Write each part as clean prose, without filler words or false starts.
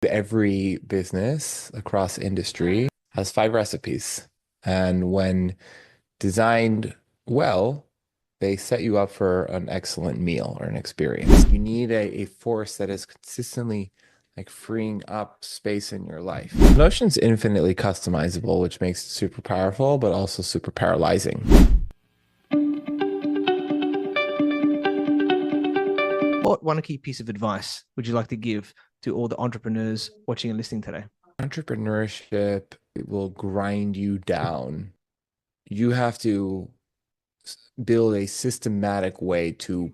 every business across industry has five recipes. And when designed well, they set you up for an excellent meal or an experience. You need a force that is consistently like freeing up space in your life. Notion's infinitely customizable, which makes it super powerful, but also super paralyzing. What one key piece of advice would you like to give to all the entrepreneurs watching and listening today? Entrepreneurship will grind you down. You have to build a systematic way to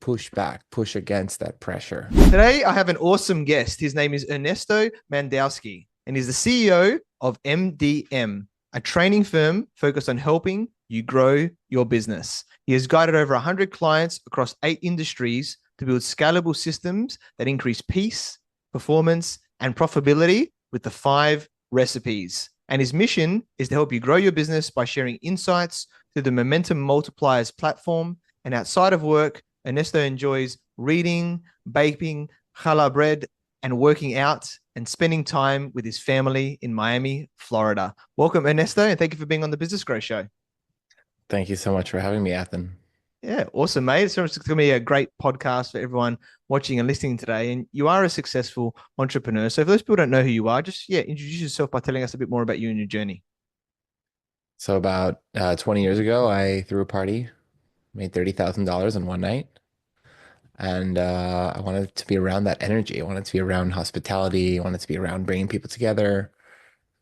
push against that pressure. Today, I have an awesome guest. His name is Ernesto Mandowski, and he's the CEO of MDM, a training firm focused on helping you grow your business. He has guided over 100 clients across 8 industries to build scalable systems that increase peace, performance, and profitability with the 5 recipes. And his mission is to help you grow your business by sharing insights through the Momentum Multipliers platform. And outside of work, Ernesto enjoys reading, baking, challah bread, and working out and spending time with his family in Miami, Florida. Welcome, Ernesto, and thank you for being on the Business Growth Show. Thank you so much for having me, Ethan. Yeah, awesome, mate. It's going to be a great podcast for everyone watching and listening today. And you are a successful entrepreneur. So for those people who don't know who you are, just introduce yourself by telling us a bit more about you and your journey. So about 20 years ago, I threw a party, made $30,000 in one night. And I wanted to be around that energy. I wanted to be around hospitality. I wanted to be around bringing people together.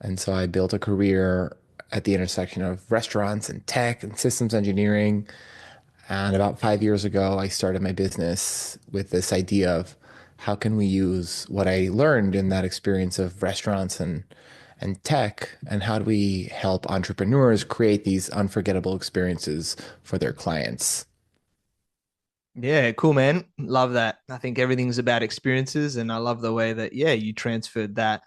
And so I built a career at the intersection of restaurants and tech and systems engineering. And about 5 years ago, I started my business with this idea of how can we use what I learned in that experience of restaurants and tech, and how do we help entrepreneurs create these unforgettable experiences for their clients? Yeah, cool, man. Love that. I think everything's about experiences, and I love the way that you transferred that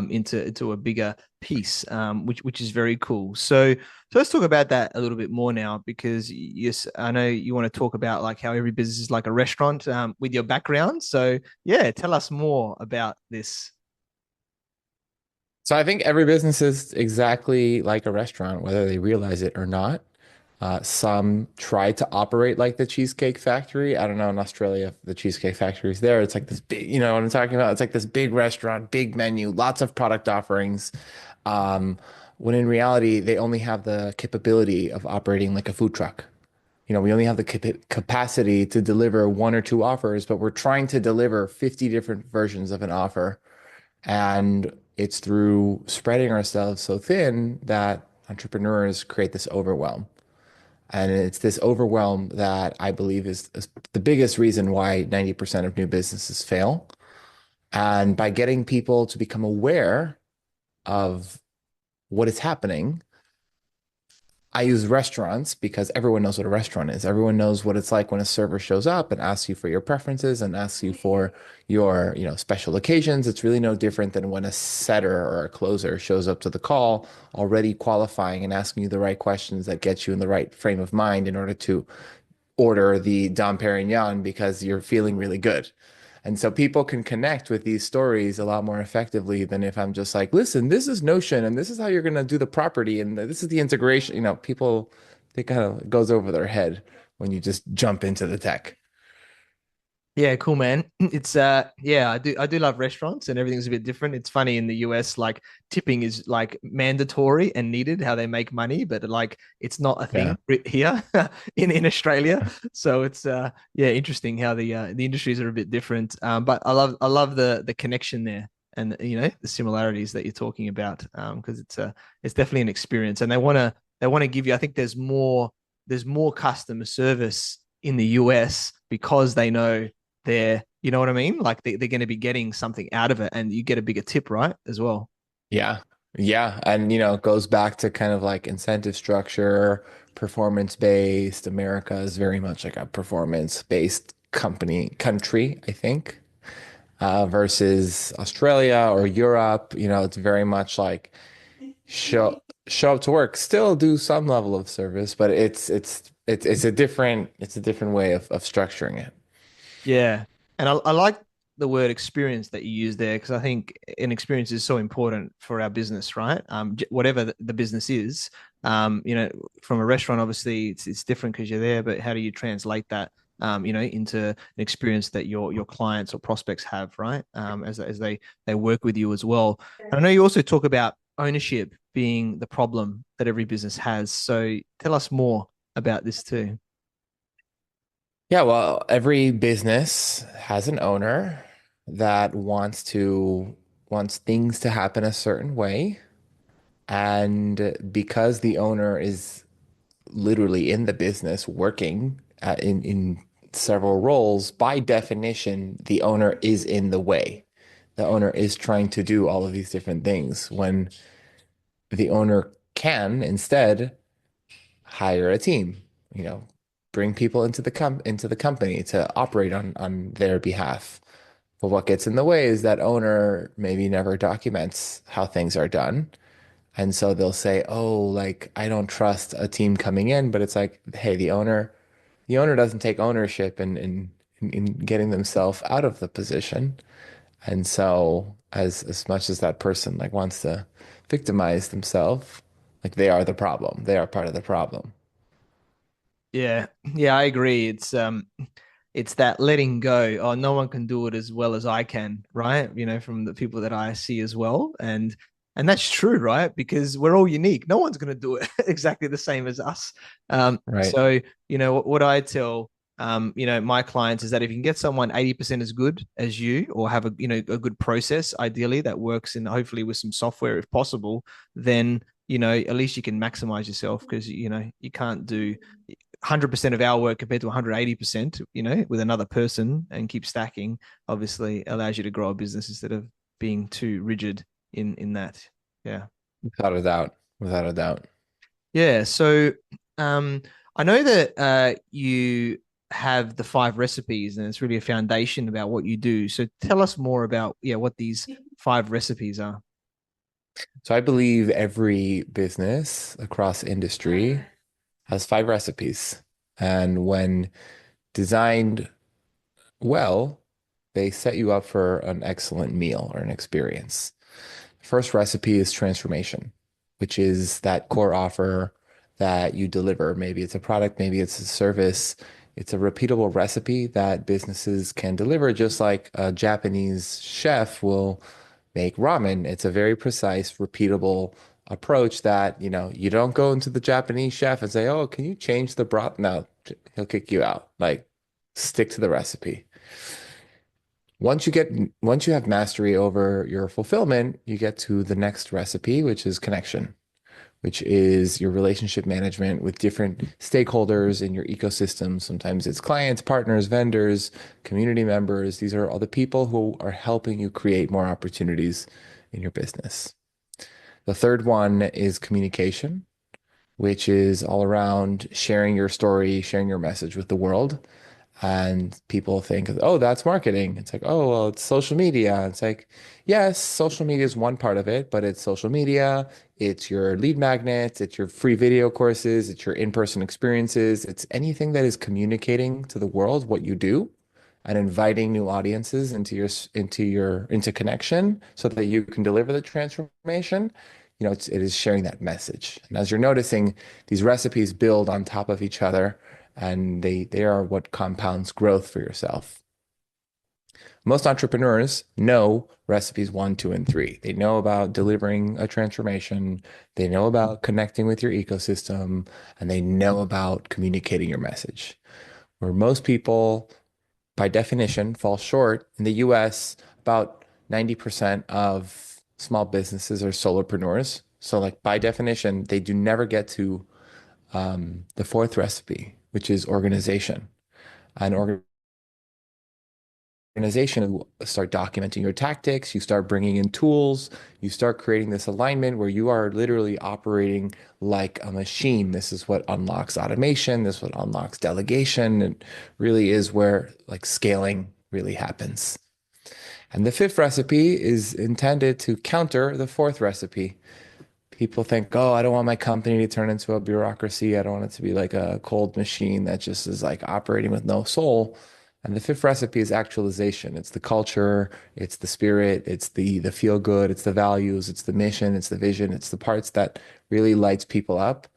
into a bigger piece, which is very cool. So let's talk about that a little bit more now, because yes, I know you want to talk about like how every business is like a restaurant with your background. So yeah, tell us more about this. So I think every business is exactly like a restaurant, whether they realize it or not. Some try to operate like the Cheesecake Factory. I don't know, in Australia, if the Cheesecake Factory is there. It's like this big, you know what I'm talking about? It's like this big restaurant, big menu, lots of product offerings. Um, when in reality, they only have the capability of operating like a food truck. You know, we only have the capacity to deliver one or two offers, but we're trying to deliver 50 different versions of an offer. And it's through spreading ourselves so thin that entrepreneurs create this overwhelm. And it's this overwhelm that I believe is the biggest reason why 90% of new businesses fail. And by getting people to become aware of what is happening, I use restaurants because everyone knows what a restaurant is. Everyone knows what it's like when a server shows up and asks you for your preferences and asks you for your, special occasions. It's really no different than when a setter or a closer shows up to the call already qualifying and asking you the right questions that get you in the right frame of mind in order to order the Dom Perignon because you're feeling really good. And so people can connect with these stories a lot more effectively than if I'm just like, listen, this is Notion and this is how you're going to do the property and this is the integration. People, they kind of goes over their head when you just jump into the tech. Yeah, cool, man. It's I do love restaurants, and everything's a bit different. It's funny in the US, like tipping is like mandatory and needed how they make money, but like it's not a Yeah. thing here in Australia. So it's interesting how the industries are a bit different. But I love the connection there, and the similarities that you're talking about, because it's definitely an experience, and they want to give you. I think there's more customer service in the US because they know you know what I mean? Like they're going to be getting something out of it, and you get a bigger tip, right? As well. Yeah. Yeah. And, it goes back to kind of like incentive structure, performance based. America is very much like a performance based country, I think, versus Australia or Europe. It's very much like show up to work, still do some level of service, but it's a different way of structuring it. Yeah. And I like the word experience that you use there, because I think an experience is so important for our business, right? Whatever the business is, from a restaurant, obviously it's different because you're there, but how do you translate that, into an experience that your clients or prospects have, right? As they work with you as well. And I know you also talk about ownership being the problem that every business has. So tell us more about this too. Yeah, well, every business has an owner that wants things to happen a certain way. And because the owner is literally in the business working in several roles, by definition, the owner is in the way. The owner is trying to do all of these different things when the owner can instead hire a team, you know, bring people into the company to operate on their behalf. But what gets in the way is that owner maybe never documents how things are done. And so they'll say, "Oh, like I don't trust a team coming in," but it's like, "Hey, the owner doesn't take ownership in getting themselves out of the position." And so as much as that person like wants to victimize themselves, like they are the problem. They are part of the problem. Yeah, yeah, I agree. It's that letting go. Oh, no one can do it as well as I can, right? From the people that I see as well. And that's true, right? Because we're all unique. No one's going to do it exactly the same as us. Right. So, what I tell my clients is that if you can get someone 80% as good as you, or have a good process, ideally that works, and hopefully with some software if possible, then at least you can maximize yourself, because you can't do 100% of our work compared to 180%, with another person, and keep stacking. Obviously allows you to grow a business instead of being too rigid in that. Yeah. Without a doubt. Without a doubt. Yeah. So um, I know that you have the five recipes, and it's really a foundation about what you do. So tell us more about, yeah, what these five recipes are. So I believe every business across industry has five recipes. And when designed well, they set you up for an excellent meal or an experience. First recipe is transformation, which is that core offer that you deliver. Maybe it's a product, maybe it's a service. It's a repeatable recipe that businesses can deliver, just like a Japanese chef will make ramen. It's a very precise, repeatable approach that, you don't go into the Japanese chef and say, "Oh, can you change the broth?" No, he'll kick you out. Like, stick to the recipe. Once you have mastery over your fulfillment, you get to the next recipe, which is connection, which is your relationship management with different stakeholders in your ecosystem. Sometimes it's clients, partners, vendors, community members. These are all the people who are helping you create more opportunities in your business. The third one is communication, which is all around sharing your story, sharing your message with the world. And people think, "Oh, that's marketing." It's like, "Oh, well, it's social media." It's like, yes, social media is one part of it, but it's social media, it's your lead magnets, it's your free video courses, it's your in-person experiences, it's anything that is communicating to the world what you do and inviting new audiences into connection so that you can deliver the transformation. It is sharing that message. And as you're noticing, these recipes build on top of each other, and they are what compounds growth for yourself. Most entrepreneurs know recipes one, two, and three. They know about delivering a transformation, they know about connecting with your ecosystem, and they know about communicating your message. Where most people, by definition, fall short in the US, about 90% of small businesses are solopreneurs. So, like by definition, they do never get to the fourth recipe, which is organization. And organization, you start documenting your tactics, you start bringing in tools, you start creating this alignment where you are literally operating like a machine. This is what unlocks automation, this is what unlocks delegation. It really is where like scaling really happens. And the fifth recipe is intended to counter the fourth recipe. People think, "Oh, I don't want my company to turn into a bureaucracy. I don't want it to be like a cold machine that just is like operating with no soul." And the fifth recipe is actualization. It's the culture, it's the spirit, it's the feel good, it's the values, it's the mission, it's the vision, it's the parts that really lights people up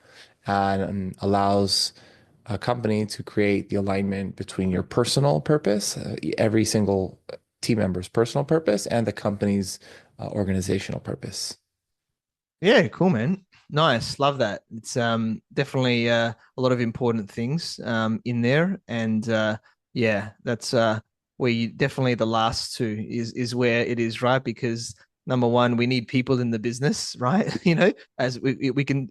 and allows a company to create the alignment between your personal purpose, every single team member's personal purpose, and the company's organizational purpose. Yeah, cool, man. Nice. Love that. It's definitely a lot of important things in there. And yeah, that's where you definitely the last two is where it is, right? Because number one, we need people in the business, right? You know, as we can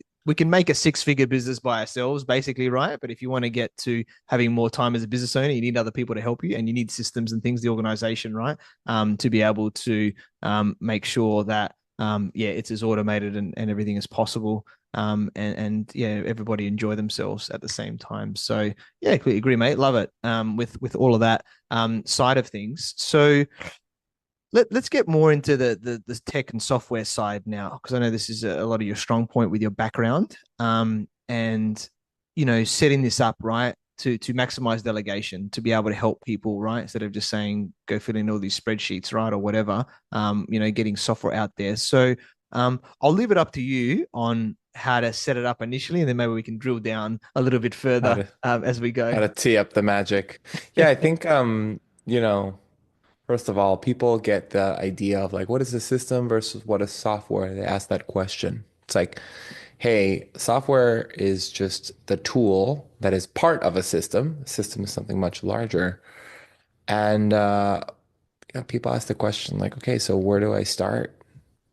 make a six-figure business by ourselves, basically, right? But if you want to get to having more time as a business owner, you need other people to help you, and you need systems and things, the organization, right? To be able to make sure that yeah, it's as automated and everything as possible. And yeah, everybody enjoy themselves at the same time. So yeah, completely agree, mate. Love it. With all of that side of things. So let's get more into the tech and software side now, because I know this is a lot of your strong point with your background. And setting this up right to maximize delegation, to be able to help people, right? Instead of just saying go fill in all these spreadsheets, right, or whatever. Getting software out there. So I'll leave it up to you on how to set it up initially, and then maybe we can drill down a little bit How further to as we go. how to tee up the magic. Yeah, I think you know, first of all, people get the idea of like what is a system versus what is software. They ask that question. It's like, hey, software is just the tool that is part of a system. A system is something much larger. And people ask the question like, okay, so where do I start?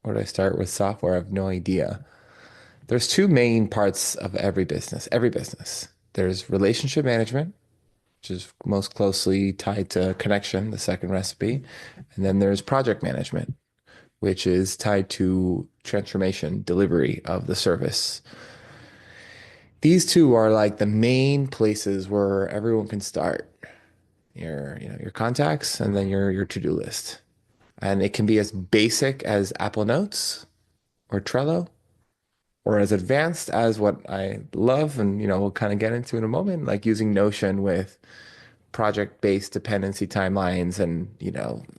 Where do I start with software? I have no idea. There's two main parts of every business. Every business. There's relationship management, which is most closely tied to connection, the second recipe. And then there's project management, which is tied to transformation, delivery of the service. These two are like the main places where everyone can start your contacts and then your to-do list. And it can be as basic as Apple Notes or Trello, or as advanced as what I love, and we'll kind of get into in a moment, like using Notion with project-based dependency timelines and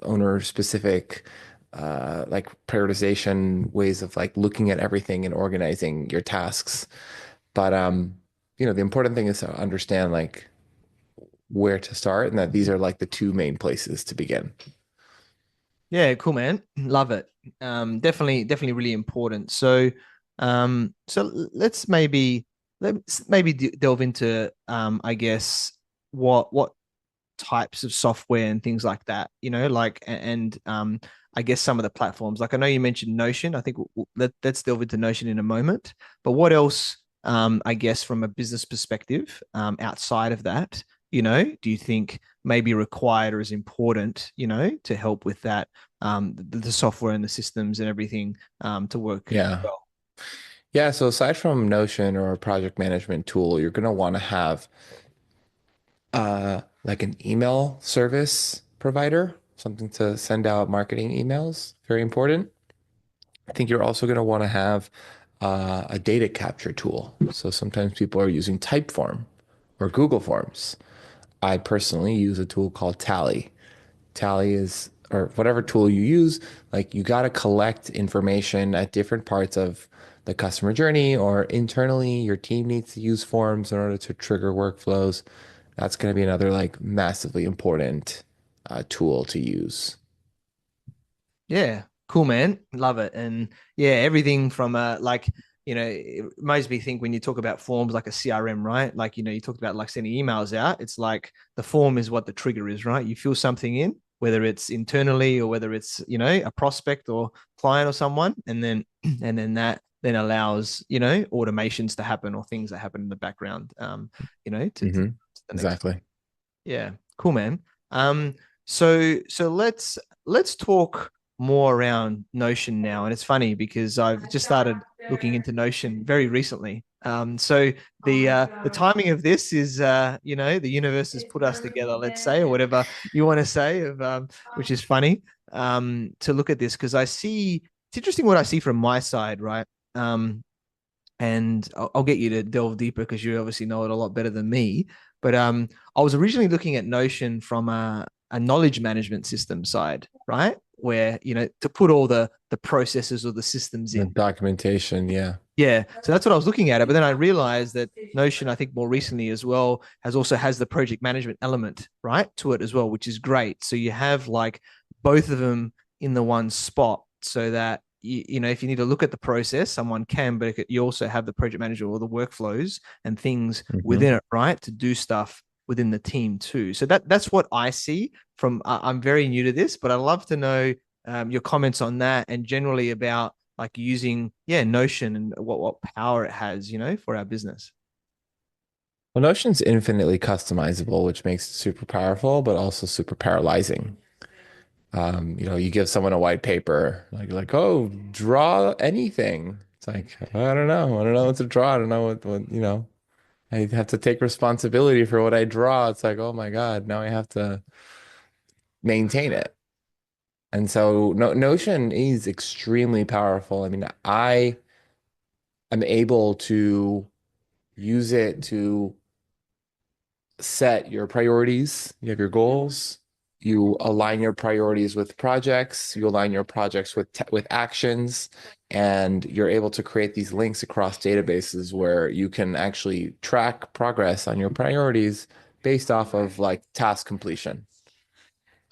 owner-specific like prioritization ways of like looking at everything and organizing your tasks. But the important thing is to understand like where to start, and that these are like the two main places to begin. Yeah, cool, man. Love it. Definitely really important. So let's maybe delve into I guess what types of software and things like that. Like and I guess some of the platforms. Like I know you mentioned Notion. I think let's delve into Notion in a moment. But what else? I guess from a business perspective, outside of that, do you think maybe required or is important, to help with that, the software and the systems and everything to work Yeah. well? Yeah. So aside from Notion or a project management tool, you're going to want to have like an email service provider, something to send out marketing emails. Very important. I think you're also going to want to have a data capture tool. So sometimes people are using Typeform or Google Forms. I personally use a tool called Tally. Tally is, or whatever tool you use, like you got to collect information at different parts of the customer journey, or internally, your team needs to use forms in order to trigger workflows. That's going to be another like massively important tool to use. Yeah, cool, man. Love it. And yeah, everything from like, it makes me think when you talk about forms like a CRM, right? Like, you talked about like sending emails out. It's like the form is what the trigger is, right? You fill something in, whether it's internally or whether it's, a prospect or client or someone, and then and then that then allows, automations to happen or things that happen in the background, to Hmm. the next. Exactly. Yeah, cool, man. So let's talk more around Notion now, and it's funny because I've just started looking into Notion very recently. So the timing of this is, the universe has put us together, let's say, or whatever you want to say, of which is funny, to look at this because I see it's interesting what I see from my side, right? Um, and I'll get you to delve deeper because you obviously know it a lot better than me. But I was originally looking at Notion from a knowledge management system side, right? Where to put all the processes or the systems The in. documentation, yeah. Yeah, so that's what I was looking at it. But then I realized that Notion, I think more recently as well, has the project management element right to it as well, which is great. So you have like both of them in the one spot, so that if you need to look at the process, someone can, but you also have the project manager or the workflows and things Hmm. within it, right, to do stuff within the team too. So that's what I see from. I'm very new to this, but I'd love to know your comments on that and generally about like using Notion and what power it has for our business. Well, Notion's infinitely customizable, which makes it super powerful, but also super paralyzing. You give someone a white paper, oh, draw anything. It's like, I don't know. I don't know what to draw. I don't know what. I have to take responsibility for what I draw. It's like, oh my God, now I have to maintain it. And so no, Notion is extremely powerful. I mean, I am able to use it to set your priorities. You have your goals. You align your priorities with projects. You align your projects with actions, and you're able to create these links across databases where you can actually track progress on your priorities based off of like task completion.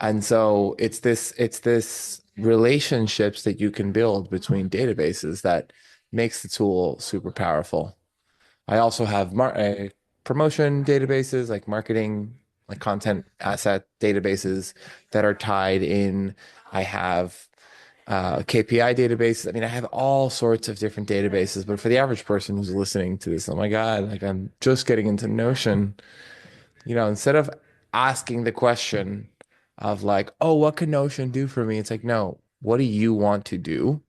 And so it's this relationships that you can build between databases that makes the tool super powerful. I also have promotion databases, like marketing, like content asset databases that are tied in. I have KPI databases. I mean, I have all sorts of different databases, but for the average person who's listening to this, oh my God, like I'm just getting into Notion, instead of asking the question of like, oh, what can Notion do for me? It's like, no, what do you want to do?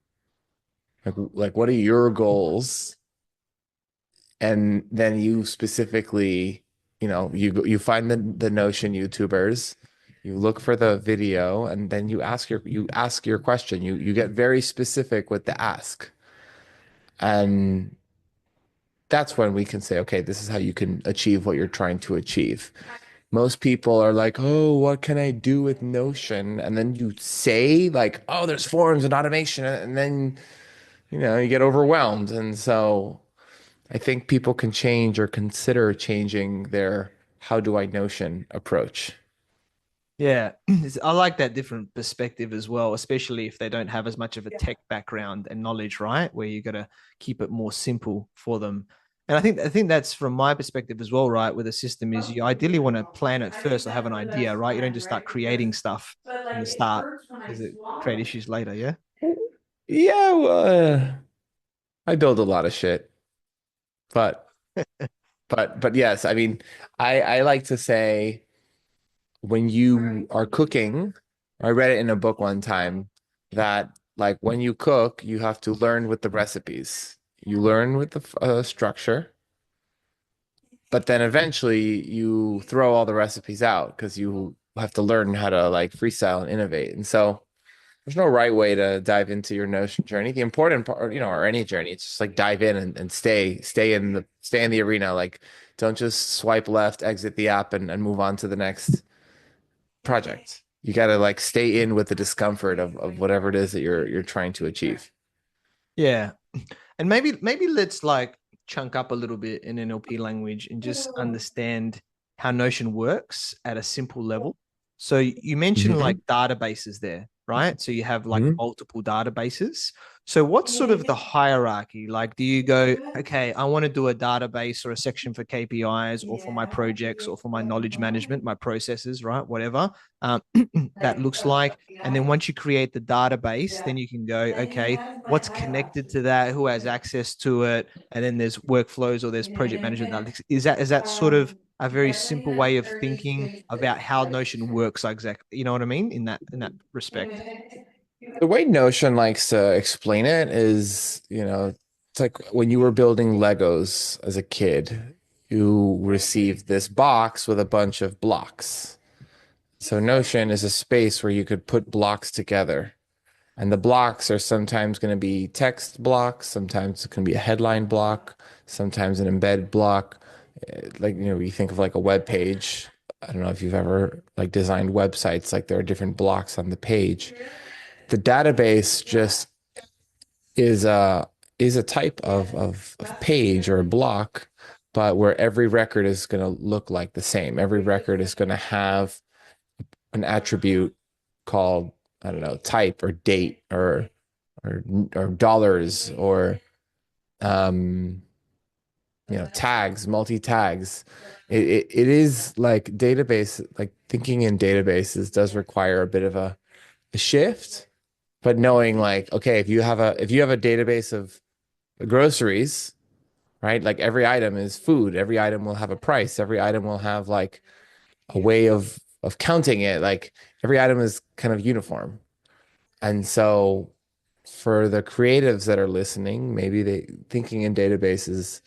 Like what are your goals? And then you specifically, you find the Notion YouTubers, you look for the video, and then you ask your question. You get very specific with the ask, and that's when we can say, okay, this is how you can achieve what you're trying to achieve. Most people are like, oh, what can I do with Notion? And then you say like, oh, there's forms and automation, and then you get overwhelmed, and so. I think people can change or consider changing their how do I Notion approach. Yeah, I like that different perspective as well, especially if they don't have as much of a tech background and knowledge, right? Where you got to keep it more simple for them. And I think that's from my perspective as well, right? With a system is you ideally want to plan it first or have an idea, right? You don't just start creating stuff from the start because it create issues later. Yeah. Yeah, I build a lot of shit, but but yes, I mean, I like to say when you are cooking, I read it in a book one time that like when you cook, you have to learn with the recipes. You learn with the structure, but then eventually you throw all the recipes out because you have to learn how to like freestyle and innovate. And so there's no right way to dive into your Notion journey. The important part, or any journey, it's just like dive in and stay in the arena. Like don't just swipe left, exit the app and move on to the next project. You gotta like stay in with the discomfort of whatever it is that you're trying to achieve. Yeah. And maybe let's like chunk up a little bit in NLP language and just understand how Notion works at a simple level. So you mentioned like Hmm. databases there, right? So you have like Hmm. multiple databases. So what's sort of the hierarchy? Like, do you go, okay, I want to do a database or a section for KPIs or for my projects or for my knowledge management, my processes, right? Whatever that looks like. And then once you create the database, then you can go, okay, what's connected to that, who has access to it, and then there's workflows or there's project management. Is that sort of a very simple way of thinking about how Notion works exactly? You know what I mean in that respect? The way Notion likes to explain it is, it's like when you were building Legos as a kid, you received this box with a bunch of blocks. So Notion is a space where you could put blocks together. And the blocks are sometimes going to be text blocks, sometimes it can be a headline block, sometimes an embedded block. Like, you think of like a web page. I don't know if you've ever like designed websites, like there are different blocks on the page. The database just is a type of page or a block, but where every record is going to look like the same. Every record is going to have an attribute called, I don't know, type or date or or dollars or um tags, multi-tags. It is like database, like thinking in databases does require a bit of a shift, but knowing like, okay, if you have a database of groceries, right? Like every item is food, every item will have a price, every item will have like a way of counting it. Like every item is kind of uniform. And so for the creatives that are listening, maybe they thinking in databases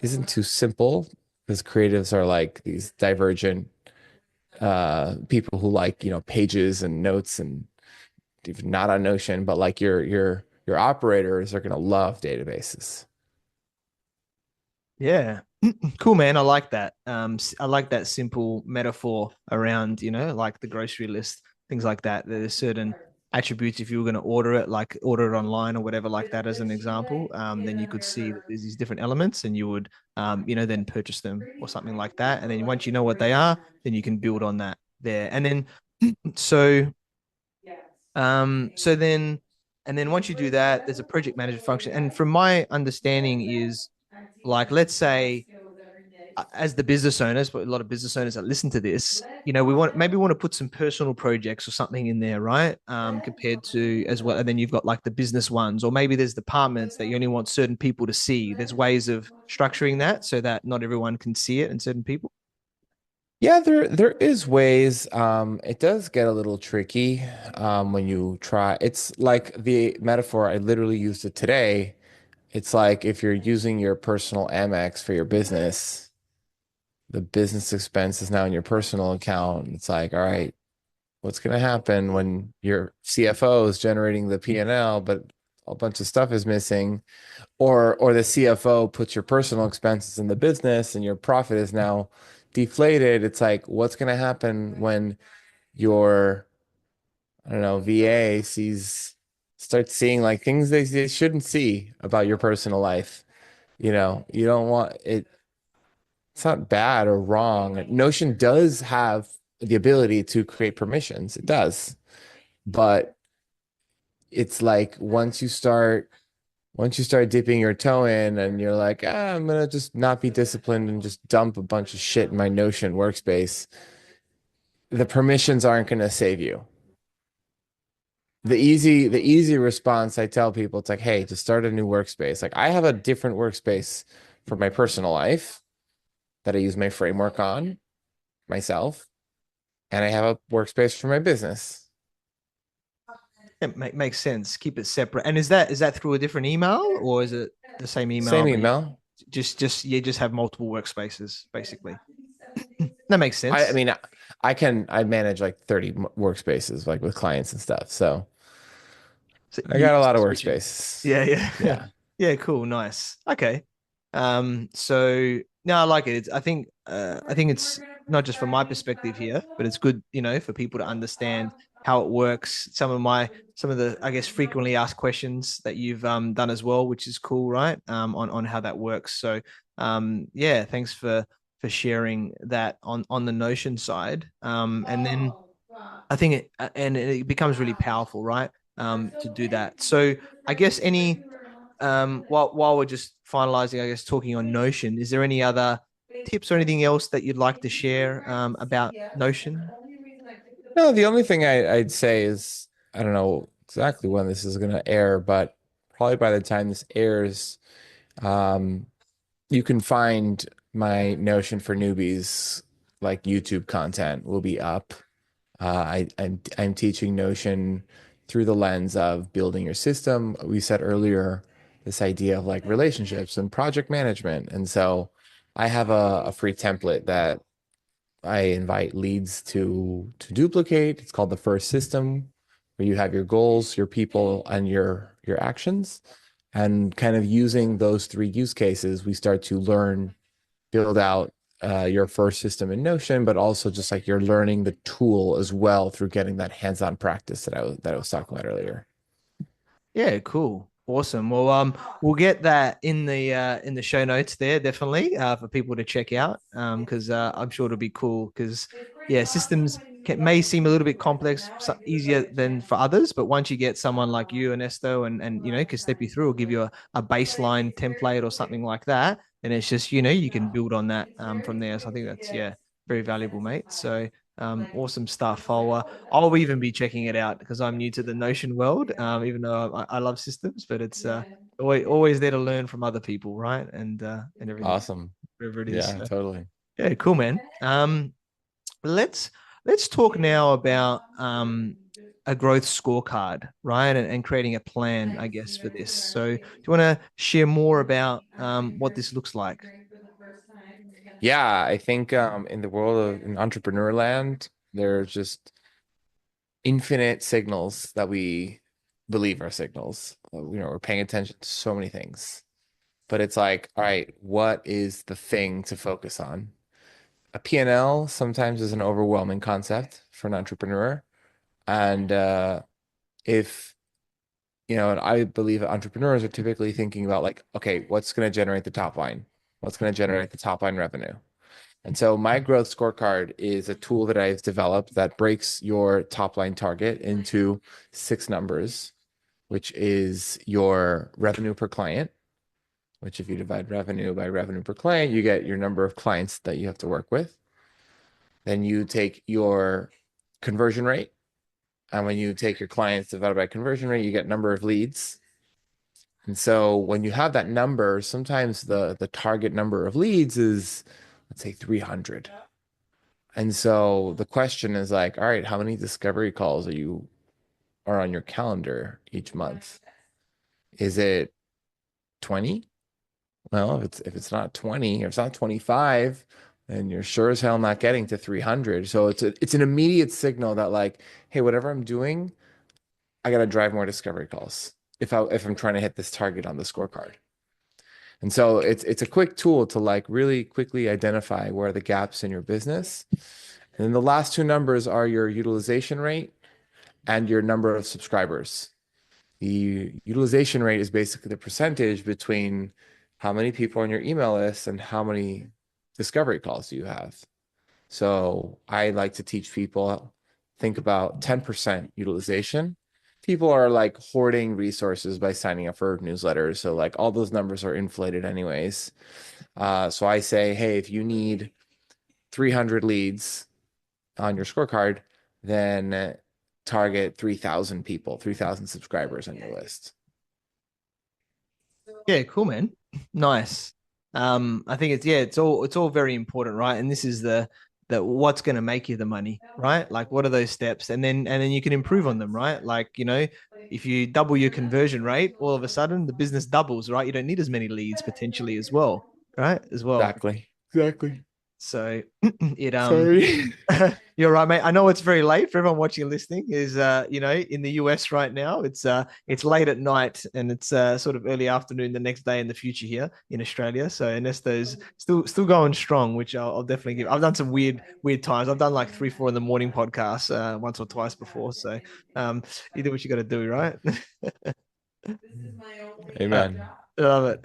isn't too simple because creatives are like these divergent people who like, pages and notes and even not on Notion, but like your operators are gonna love databases. Yeah. Cool, man. I like that. I like that simple metaphor around, like the grocery list, things like that. There's certain attributes if you were going to order it, like order it online or whatever, like that as an example. Then you could see that there's these different elements, and you would, then purchase them or something like that. And then once you know what they are, then you can build on that there. And then, so, so then, and then once you do that, there's a project manager function. And from my understanding is, like, let's say, as the business owners, but a lot of business owners that listen to this, we want to put some personal projects or something in there, right? Compared to as well, and then you've got like the business ones, or maybe there's departments that you only want certain people to see. There's ways of structuring that so that not everyone can see it, and certain people. Yeah, there is ways. It does get a little tricky when you try. It's like the metaphor, I literally used it today. It's like if you're using your personal Amex for your business, the business expense is now in your personal account. It's like, all right, what's going to happen when your CFO is generating the P&L, but a bunch of stuff is missing, or the CFO puts your personal expenses in the business and your profit is now deflated. It's like, what's going to happen when your, I don't know, VA starts seeing like things they shouldn't see about your personal life. You don't want it. It's not bad or wrong. Notion does have the ability to create permissions. It does. But it's like once you start dipping your toe in and you're like, I'm gonna just not be disciplined and just dump a bunch of shit in my Notion workspace, the permissions aren't gonna save you. The easy response I tell people, it's like, hey, just start a new workspace. Like I have a different workspace for my personal life that I use my framework on myself, and I have a workspace for my business. Makes sense. Keep it separate. And is that through a different email, or is it the same email, Same but you email. just have multiple workspaces basically? That makes I sense. mean, I manage like 30 workspaces like with clients and stuff. So So I you got a used lot to of switch it. workspaces. Yeah, yeah. Yeah. Yeah, cool, nice. Okay. So no, I like it. I think it's not just from my perspective here, but it's good, for people to understand how it works. Some of the, I guess, frequently asked questions that you've done as well, which is cool, right? On how that works. So yeah, thanks for sharing that on the Notion side. And then I think it becomes really powerful, right? To do that. So I guess while we're just finalizing, I guess, talking on Notion, is there any other tips or anything else that you'd like to share about Notion? No, the only thing I'd say is I don't know exactly when this is going to air, but probably by the time this airs, um, you can find my Notion for newbies like YouTube content will be up. I'm teaching Notion through the lens of building your system. We said earlier this idea of like relationships and project management. And so I have a free template that I invite leads to duplicate. It's called the first system. where you have your goals, your people, and your actions. And kind of using those three use cases, we start to learn, build out your first system in Notion, but also just like you're learning the tool as well through getting that hands-on practice that I was talking about earlier. Yeah, cool. Awesome. Well, we'll get that in the show notes there, definitely, for people to check out. Because I'm sure it'll be cool. Because yeah, systems may seem a little bit complex, easier than for others, but once you get someone like you, Ernesto, and can step you through or give you a baseline template or something like that, then it's just you can build on that from there. So I think that's very valuable, mate. So awesome stuff. I'll even be checking it out because I'm new to the Notion world, even though I love systems, but it's always there to learn from other people, right? And everything, Awesome. whatever it is. Yeah, So, totally. yeah, cool, man. Let's let's talk now about a growth scorecard, right? And creating a plan, I guess, for this. So, do you want to share more about what this looks like? Yeah, I think in the world of in entrepreneur land, there's just infinite signals that we believe are signals. We're paying attention to so many things, but it's like, all right, what is the thing to focus on? A P&L sometimes is an overwhelming concept for an entrepreneur. And if, and I believe entrepreneurs are typically thinking about like, okay, what's going to generate the top line? What's going to generate the top line revenue? And so my growth scorecard is a tool that I've developed that breaks your top line target into six numbers, which is your revenue per client, which if you divide revenue by revenue per client, you get your number of clients that you have to work with. Then you take your conversion rate. And when you take your clients divided by conversion rate, you get number of leads. And so when you have that number, sometimes the target number of leads is, let's say 300. And so the question is like, all right, how many discovery calls are on your calendar each month? Is it 20? Well, if it's not 20 or it's not 25, then you're sure as hell not getting to 300. So it's an immediate signal that like, hey, whatever I'm doing, I got to drive more discovery calls if I'm trying to hit this target on the scorecard. And so it's a quick tool to like really quickly identify where are the gaps in your business. And then the last two numbers are your utilization rate and your number of subscribers. The utilization rate is basically the percentage between how many people are on your email list and how many discovery calls do you have. So I like to teach people, think about 10% utilization. People are like hoarding resources by signing up for newsletters. So like all those numbers are inflated anyways. So I say, hey, if you need 300 leads on your scorecard, then target 3,000 people, 3,000 subscribers on your list. Yeah, cool, man. Nice. I think it's all very important, right? And this is the what's going to make you the money, right? Like what are those steps? And then you can improve on them, right? Like, if you double your conversion rate, all of a sudden the business doubles, right? You don't need as many leads potentially as well, right? As well. Exactly. Exactly. So it Sorry. you're right, mate. I know it's very late for everyone watching and listening. Is in the US right now, it's late at night and it's sort of early afternoon the next day in the future here in Australia. So Ernesto's still going strong, which I'll definitely give. I've done some weird times. I've done like 3, 4 in the morning podcasts once or twice before. So you do what you got to do, right? uh, Amen. love it.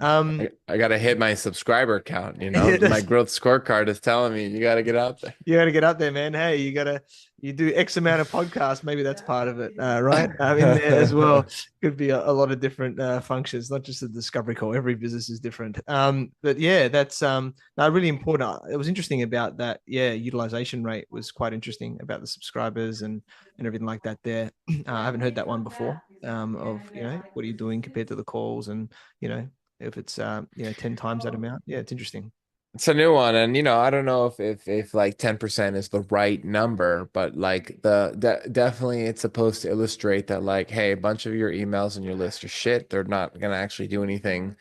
I gotta hit my subscriber count, Yeah, My growth scorecard is telling me you gotta get out you got to get up there, man. Hey, you do X amount of podcasts. Maybe that's part of it, right? In there as well. there. Could be a lot of different functions, not just the discovery call. Every business is different. But yeah, that's no, really important. It was interesting about that. Yeah, utilization rate was quite interesting about the subscribers and everything like that. There, I haven't heard that one before. Of what are you doing compared to the calls, and if it's 10 times that amount. Yeah, it's interesting. It's a new one, and I don't know if like 10% is the right number, but like definitely it's supposed to illustrate that like, hey, a bunch of your emails on your list are shit. They're not gonna actually do anything.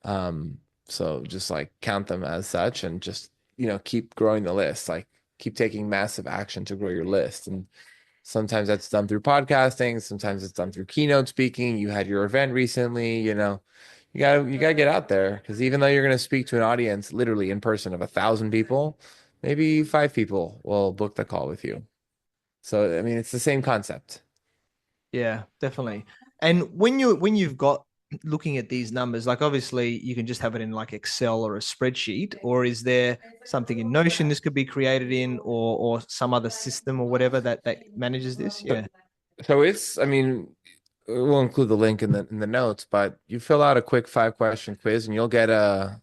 So just like count them as such and just keep growing the list. Like keep taking massive action to grow your list. And Sometimes that's done through podcasting. Sometimes it's done through keynote speaking. You had your event recently, you gotta get out there because even though you're gonna speak to an audience literally in person of 1,000 people, maybe 5 people will book the call with you. So I mean, it's the same concept. Yeah, definitely. And when you've got looking at these numbers, like obviously you can just have it in like Excel or a spreadsheet, or is there something in Notion this could be created in, or some other system or whatever that manages this? So, Yeah. so it's, I mean, we'll include the link in the notes, but you fill out a quick 5 question quiz and you'll get a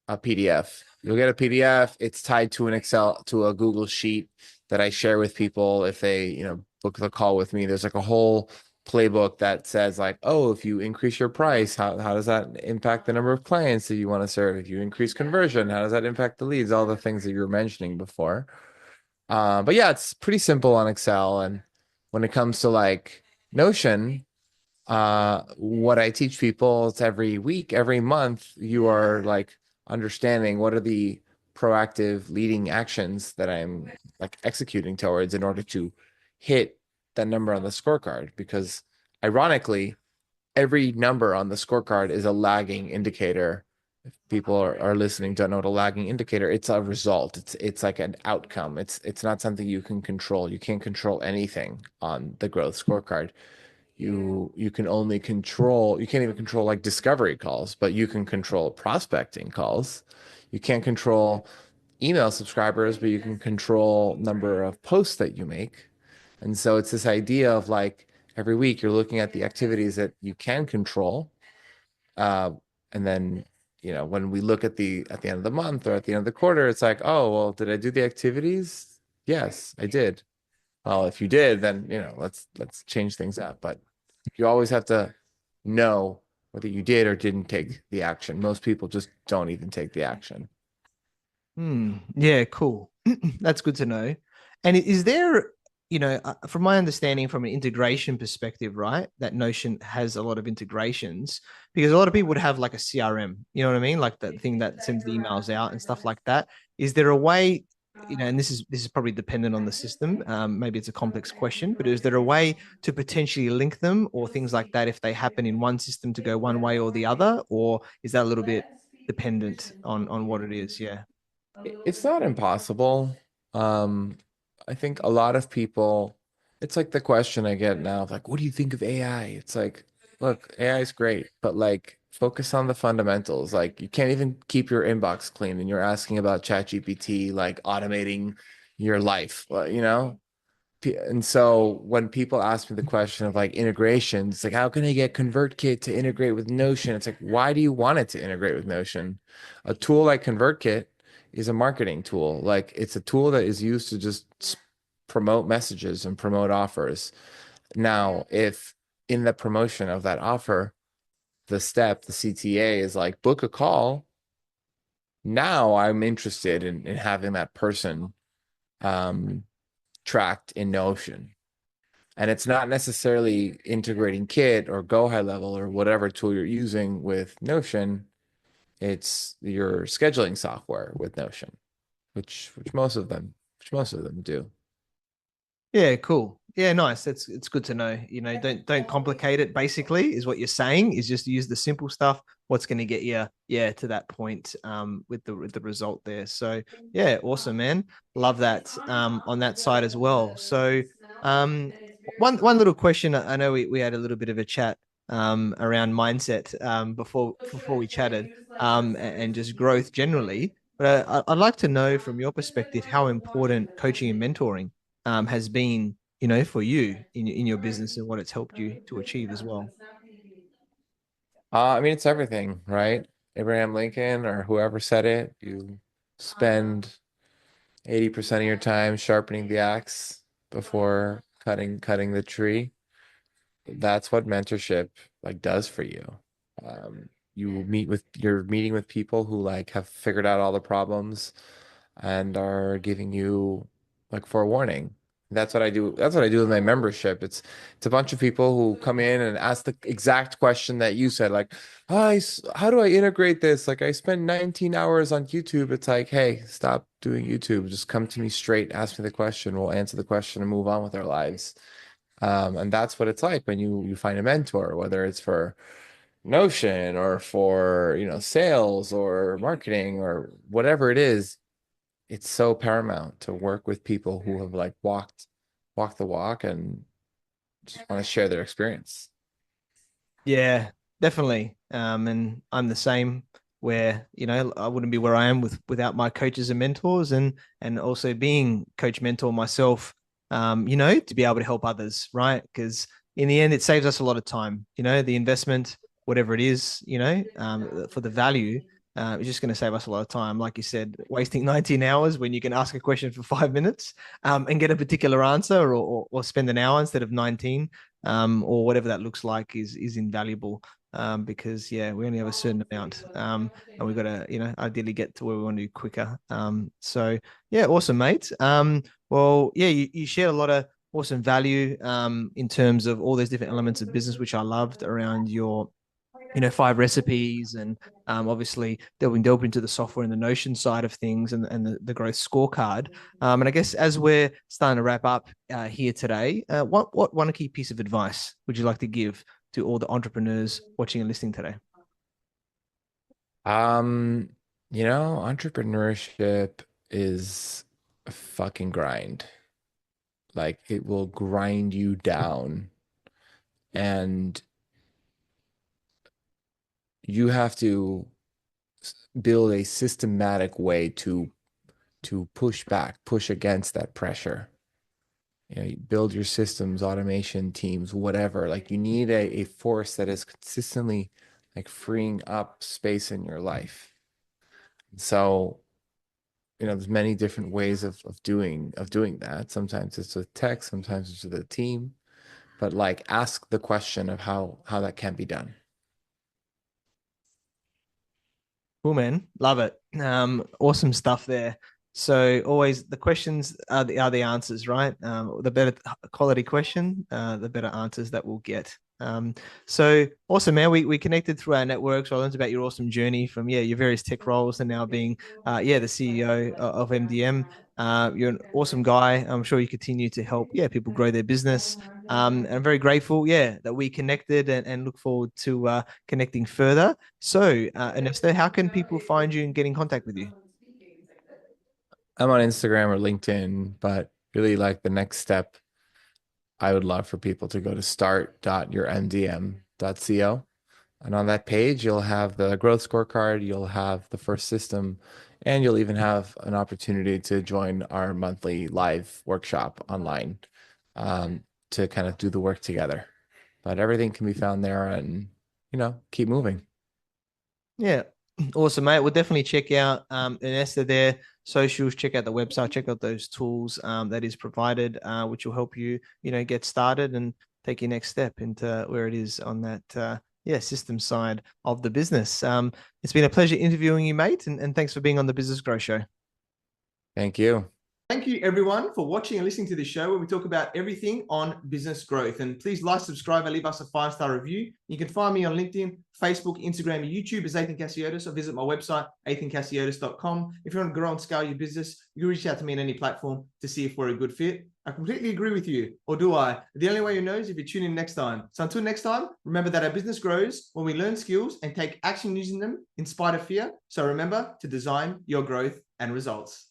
PDF. You'll get a PDF. It's tied to an Excel, to a Google sheet that I share with people if they, book the call with me. There's like a whole playbook that says like, oh, if you increase your price, how does that impact the number of clients that you want to serve? If you increase conversion, how does that impact the leads? All the things that you were mentioning before. But yeah, it's pretty simple on Excel. And when it comes to like Notion, what I teach people is every week, every month, you are like understanding what are the proactive leading actions that I'm like executing towards in order to hit that number on the scorecard. Because ironically, every number on the scorecard is a lagging indicator. If people are listening, don't know what a lagging indicator, it's a result. It's like an outcome. It's not something you can control. You can't control anything on the growth scorecard. You can only control, you can't even control like discovery calls, but you can control prospecting calls. You can't control email subscribers, but you can control number of posts that you make. And so it's this idea of like every week you're looking at the activities that you can control. Uh, and then, when we look at the end of the month or at the end of the quarter, it's like, oh, well, did I do the activities? Yes, I did. Well, if you did, then, let's change things up. But you always have to know whether you did or didn't take the action. Most people just don't even take the action. Yeah, cool. That's good to know. And is there, from my understanding, from an integration perspective, right, that Notion has a lot of integrations because a lot of people would have like a CRM, you know what I mean? Like that thing that sends the emails out and stuff like that. Is there a way, and this is probably dependent on the system. Maybe it's a complex question, but is there a way to potentially link them or things like that if they happen in one system to go one way or the other, or is that a little bit dependent on what it is? Yeah. It's not impossible. Um, I think a lot of people, it's like the question I get now of like, what do you think of AI? It's like, look, AI is great, but like focus on the fundamentals. Like you can't even keep your inbox clean and you're asking about ChatGPT, like automating your life, and so when people ask me the question of like integrations, like how can I get ConvertKit to integrate with Notion? It's like, why do you want it to integrate with Notion? A tool like ConvertKit is a marketing tool. Like it's a tool that is used to just promote messages and promote offers. Now, if in the promotion of that offer, the CTA is like book a call, now I'm interested in having that person um, tracked in Notion. And it's not necessarily integrating Kit or Go High Level or whatever tool you're using with Notion. It's your scheduling software with Notion, which most of them do. Yeah, cool. Yeah, nice. It's good to know. Don't complicate it. Basically, is what you're saying. Is just use the simple stuff. What's going to get you, yeah, to that point with the result there. So yeah, awesome, man. Love that on that side as well. So um, one little question. I know we had a little bit of a chat around mindset before we chatted and just growth generally. But I'd like to know from your perspective how important coaching and mentoring has been, for you in your business and what it's helped you to achieve as well. I mean, it's everything, right? Abraham Lincoln or whoever said it, you spend 80% of your time sharpening the axe before cutting the tree. That's what mentorship like does for you. You're meeting with people who like have figured out all the problems and are giving you like forewarning That's what I do. That's what I do with my membership. It's a bunch of people who come in and ask the exact question that you said, like, how do I integrate this? Like, I spend 19 hours on YouTube. It's like, hey, stop doing YouTube. Just come to me straight, ask me the question. We'll answer the question and move on with our lives. And that's what it's like when you find a mentor, whether it's for Notion or for, sales or marketing or whatever it is. It's so paramount to work with people who have like walked the walk and just want to share their experience. Yeah, definitely. And I'm the same where, I wouldn't be where I am without my coaches and mentors and also being coach mentor myself, to be able to help others, right? Because in the end, it saves us a lot of time, the investment, whatever it is, for the value. It's just going to save us a lot of time. Like you said, wasting 19 hours when you can ask a question for 5 minutes and get a particular answer or spend an hour instead of 19 or whatever that looks like is invaluable because we only have a certain amount and we've got to ideally get to where we want to do quicker. So yeah, awesome, mate. Well, yeah, you shared a lot of awesome value in terms of all those different elements of business, which I loved around your 5 recipes and obviously delving into the software and the Notion side of things and the growth scorecard. And I guess as we're starting to wrap up here today, what one key piece of advice would you like to give to all the entrepreneurs watching and listening today? Um, Entrepreneurship is a fucking grind. Like it will grind you down and you have to build a systematic way to push against that pressure. You build your systems, automation teams, whatever. Like you need a force that is consistently like freeing up space in your life. So, there's many different ways of doing that. Sometimes it's with tech, sometimes it's with a team, but like ask the question of how that can be done. Cool, man. Love it. Awesome stuff there. So always the questions are the answers, right? The better quality question, the better answers that we'll get. So awesome, man. We connected through our networks. So I learned about your awesome journey from your various tech roles and now being the CEO of MDM. You're an awesome guy. I'm sure you continue to help people grow their business. And I'm very grateful, that we connected and look forward to connecting further. So, Ernesto, how can people find you and get in contact with you? I'm on Instagram or LinkedIn, but really like the next step, I would love for people to go to start.yourmdm.co. And on that page, you'll have the growth scorecard, you'll have the first system, and you'll even have an opportunity to join our monthly live workshop online to kind of do the work together. But everything can be found there and, keep moving. Yeah. Awesome, mate. We'll definitely check out Ernesto there, socials, check out the website, check out those tools that is provided, which will help you, get started and take your next step into where it is on that system side of the business. It's been a pleasure interviewing you, mate, and thanks for being on the Business Grow Show. Thank you. Thank you, everyone, for watching and listening to this show where we talk about everything on business growth. And please like, subscribe, and leave us a 5-star review. You can find me on LinkedIn, Facebook, Instagram, and YouTube as Ethan Cassiotis, or visit my website, ethancassiotis.com. If you want to grow and scale your business, you can reach out to me on any platform to see if we're a good fit. I completely agree with you, or do I? The only way you know is if you tune in next time. So until next time, remember that our business grows when we learn skills and take action using them in spite of fear. So remember to design your growth and results.